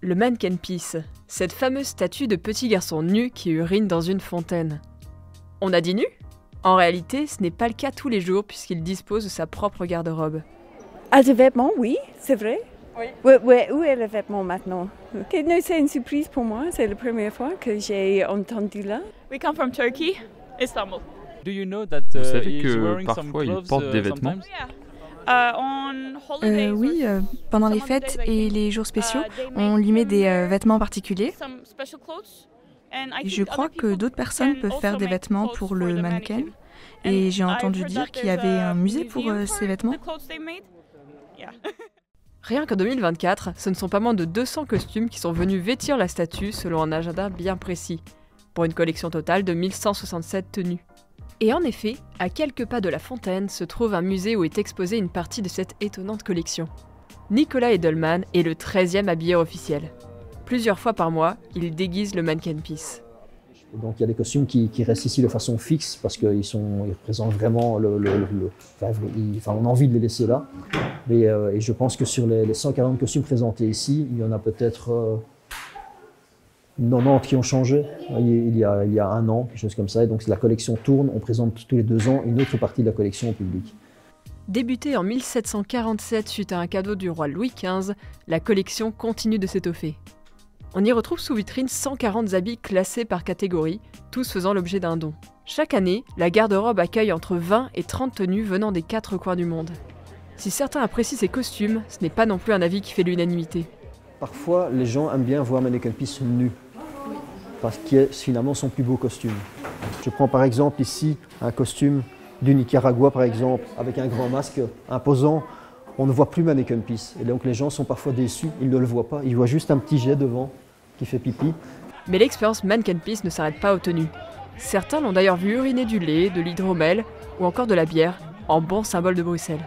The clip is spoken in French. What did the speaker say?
Le mannequin peace, cette fameuse statue de petit garçon nu qui urine dans une fontaine. On a dit nu ? En réalité, ce n'est pas le cas tous les jours puisqu'il dispose de sa propre garde-robe. Ah, des vêtements, oui, c'est vrai. Oui. Ouais, où est le vêtement maintenant? Okay, non, c'est une surprise pour moi, c'est la première fois que j'ai entendu là. We come from Turkey, Istanbul. Vous savez que parfois ils portent des vêtements? Oui, pendant les fêtes et les jours spéciaux, on lui met des vêtements particuliers. Et je crois que d'autres personnes peuvent faire des vêtements pour le mannequin. Et j'ai entendu dire qu'il y avait un musée pour ces vêtements. Rien qu'en 2024, ce ne sont pas moins de 200 costumes qui sont venus vêtir la statue selon un agenda bien précis, pour une collection totale de 1167 tenues. Et en effet, à quelques pas de la fontaine se trouve un musée où est exposée une partie de cette étonnante collection. Nicolas Edelman est le 13e habilleur officiel. Plusieurs fois par mois, il déguise le mannequin peace. Donc il y a des costumes qui restent ici de façon fixe parce qu'ils représentent vraiment on a envie de les laisser là. Mais et je pense que sur les 140 costumes présentés ici, il y en a peut-être 90 qui ont changé il y a un an, quelque chose comme ça. Et donc la collection tourne, on présente tous les 2 ans une autre partie de la collection au public. Débutée en 1747 suite à un cadeau du roi Louis XV, la collection continue de s'étoffer. On y retrouve sous vitrine 140 habits classés par catégorie, tous faisant l'objet d'un don. Chaque année, la garde-robe accueille entre 20 et 30 tenues venant des 4 coins du monde. Si certains apprécient ces costumes, ce n'est pas non plus un avis qui fait l'unanimité. Parfois, les gens aiment bien voir Mannequin Peace nu, parce qu'il est finalement son plus beau costume. Je prends par exemple ici un costume du Nicaragua, par exemple, avec un grand masque imposant. On ne voit plus Mannequin Peace. Et donc les gens sont parfois déçus, ils ne le voient pas. Ils voient juste un petit jet devant qui fait pipi. Mais l'expérience mannequin peace ne s'arrête pas aux tenues. Certains l'ont d'ailleurs vu uriner du lait, de l'hydromel ou encore de la bière, en bon symbole de Bruxelles.